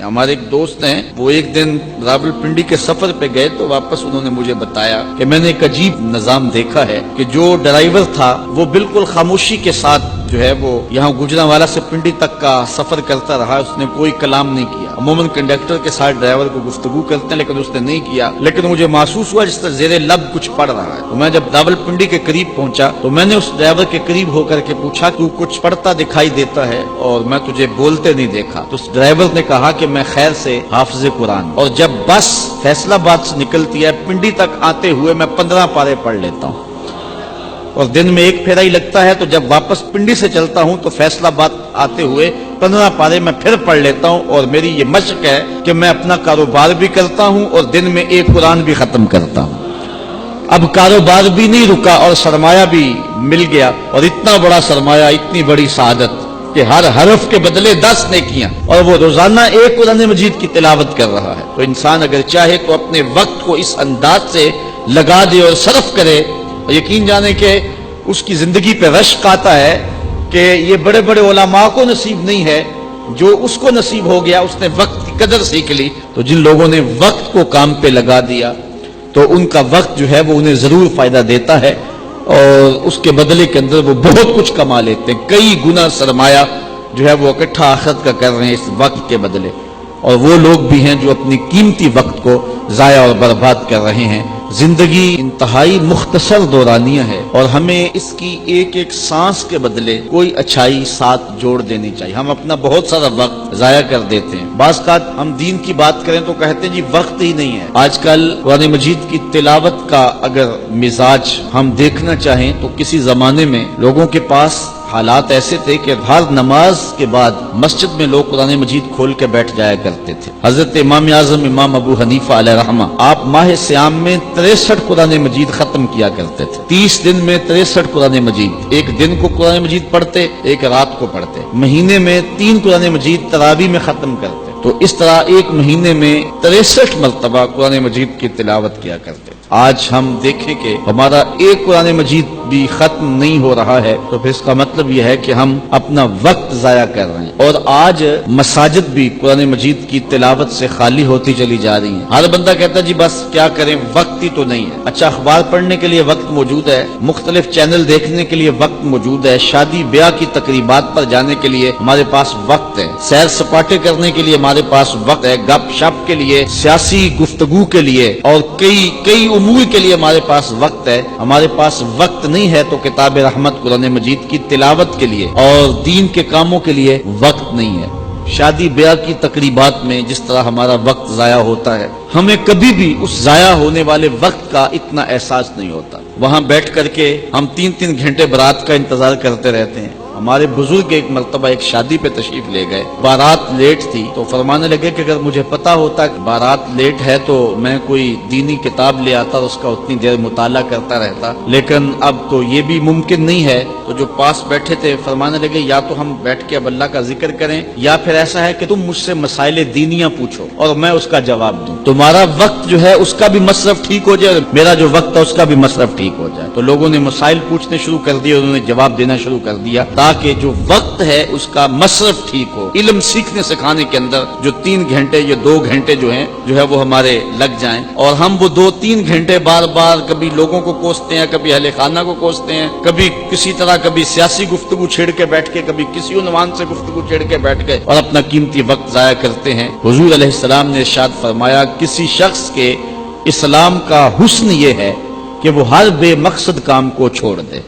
ہمارے ایک دوست ہیں، وہ ایک دن راولپنڈی کے سفر پہ گئے تو واپس انہوں نے مجھے بتایا کہ میں نے ایک عجیب نظام دیکھا ہے کہ جو ڈرائیور تھا وہ بالکل خاموشی کے ساتھ جو ہے وہ یہاں گوجرانوالا سے پنڈی تک کا سفر کرتا رہا، اس نے کوئی کلام نہیں کیا۔ عموماً کنڈکٹر کے ساتھ ڈرائیور کو گفتگو کرتے ہیں لیکن اس نے نہیں کیا، لیکن مجھے محسوس ہوا جس طرح زیر لب کچھ پڑھ رہا ہے۔ تو میں جب راولپنڈی کے قریب پہنچا تو میں نے اس ڈرائیور کے قریب ہو کر کے پوچھا تو کچھ پڑھتا دکھائی دیتا ہے اور میں تجھے بولتے نہیں دیکھا؟ تو اس ڈرائیور نے کہا کہ میں خیر سے حافظ قرآن، اور جب بس فیصلہ آباد سے نکلتی ہے پنڈی تک آتے ہوئے میں 15 پارے پڑھ لیتا ہوں، اور دن میں ایک پھیرا ہی لگتا ہے، تو جب واپس پنڈی سے چلتا ہوں تو فیصلہ آباد آتے ہوئے 15 پارے میں پھر پڑھ لیتا ہوں، اور میری یہ مشق ہے کہ میں اپنا کاروبار بھی کرتا ہوں اور دن میں ایک قرآن بھی ختم کرتا ہوں۔ اب کاروبار بھی نہیں رکا اور سرمایہ بھی مل گیا، اور اتنا بڑا سرمایہ، اتنی بڑی سعادت کہ ہر حرف کے بدلے 10 نیکیاں، اور وہ روزانہ ایک قرآن مجید کی تلاوت کر رہا ہے۔ تو انسان اگر چاہے تو اپنے وقت کو اس انداز سے لگا دے اور صرف کرے، یقین جانے کہ اس کی زندگی پہ رشک آتا ہے کہ یہ بڑے بڑے علماء کو نصیب نہیں ہے جو اس کو نصیب ہو گیا، اس نے وقت کی قدر سیکھ لی۔ تو جن لوگوں نے وقت کو کام پہ لگا دیا تو ان کا وقت جو ہے وہ انہیں ضرور فائدہ دیتا ہے، اور اس کے بدلے کے اندر وہ بہت کچھ کما لیتے ہیں، کئی گنا سرمایہ جو ہے وہ اکٹھا آخرت کا کر رہے ہیں اس وقت کے بدلے۔ اور وہ لوگ بھی ہیں جو اپنی قیمتی وقت کو ضائع اور برباد کر رہے ہیں۔ زندگی انتہائی مختصر دورانیہ ہے، اور ہمیں اس کی ایک ایک سانس کے بدلے کوئی اچھائی ساتھ جوڑ دینی چاہیے۔ ہم اپنا بہت سارا وقت ضائع کر دیتے ہیں۔ بعض اوقات ہم دین کی بات کریں تو کہتے ہیں جی وقت ہی نہیں ہے۔ آج کل قرآن مجید کی تلاوت کا اگر مزاج ہم دیکھنا چاہیں تو کسی زمانے میں لوگوں کے پاس حالات ایسے تھے کہ ہر نماز کے بعد مسجد میں لوگ قرآن مجید کھول کے بیٹھ جایا کرتے تھے۔ حضرت امام اعظم امام ابو حنیفہ علیہ رحمہ، آپ ماہ سیام میں 63 قرآن مجید ختم کیا کرتے تھے۔ 30 دن میں 63 قرآن مجید، ایک دن کو قرآن مجید پڑھتے، ایک رات کو پڑھتے، مہینے میں 3 قرآن مجید تراویح میں ختم کرتے۔ تو اس طرح ایک مہینے میں 63 مرتبہ قرآن مجید کی تلاوت کیا کرتے۔ آج ہم دیکھیں کہ ہمارا ایک قرآن مجید بھی ختم نہیں ہو رہا ہے، تو پھر اس کا مطلب یہ ہے کہ ہم اپنا وقت ضائع کر رہے ہیں۔ اور آج مساجد بھی قرآن مجید کی تلاوت سے خالی ہوتی چلی جا رہی ہیں۔ ہر بندہ کہتا ہے جی بس کیا کریں، وقت ہی تو نہیں ہے۔ اچھا، اخبار پڑھنے کے لیے وقت موجود ہے، مختلف چینل دیکھنے کے لیے وقت موجود ہے، شادی بیاہ کی تقریبات پر جانے کے لیے ہمارے پاس وقت ہے، سیر سپاٹے کرنے کے لیے ہمارے پاس وقت ہے، گپ شپ کے لیے، سیاسی گفتگو کے لیے، اور کئی امور کے لیے ہمارے پاس وقت ہے۔ ہمارے پاس وقت نہیں ہے تو کتاب رحمت قرآن مجید کی تلاوت کے لیے اور دین کے کاموں کے لیے وقت نہیں ہے۔ شادی بیاہ کی تقریبات میں جس طرح ہمارا وقت ضائع ہوتا ہے، ہمیں کبھی بھی اس ضائع ہونے والے وقت کا اتنا احساس نہیں ہوتا۔ وہاں بیٹھ کر کے ہم 3 گھنٹے بارات کا انتظار کرتے رہتے ہیں۔ ہمارے بزرگ ایک مرتبہ ایک شادی پہ تشریف لے گئے، بارات لیٹ تھی تو فرمانے لگے کہ اگر مجھے پتا ہوتا کہ بارات لیٹ ہے تو میں کوئی دینی کتاب لے آتا اور اس کا اتنی دیر مطالعہ کرتا رہتا، لیکن اب تو یہ بھی ممکن نہیں ہے۔ تو جو پاس بیٹھے تھے فرمانے لگے یا تو ہم بیٹھ کے اب اللہ کا ذکر کریں، یا پھر ایسا ہے کہ تم مجھ سے مسائل دینیاں پوچھو اور میں اس کا جواب دوں، تمہارا وقت جو ہے اس کا بھی مصرف ٹھیک ہو جائے اور میرا جو وقت ہے اس کا بھی مصرف ٹھیک ہو جائے۔ تو لوگوں نے مسائل پوچھنے شروع کر دیے، انہوں نے جواب دینا شروع کر دیا، تاکہ جو وقت ہے اس کا مصرف ٹھیک ہو۔ علم سیکھنے سکھانے کے اندر جو 3 گھنٹے یا 2 گھنٹے جو ہے وہ ہمارے لگ جائیں، اور ہم وہ 2-3 گھنٹے بار بار کبھی لوگوں کو کوستے ہیں، کبھی اہل خانہ کو کوستے ہیں، کبھی کسی طرح، کبھی سیاسی گفتگو چھیڑ کے بیٹھ کے، کبھی کسی عنوان سے گفتگو چھیڑ کے بیٹھ گئے اور اپنا قیمتی وقت ضائع کرتے ہیں۔ حضور علیہ السلام نے ارشاد فرمایا کسی شخص کے اسلام کا حسن یہ ہے کہ وہ ہر بے مقصد کام کو چھوڑ دے۔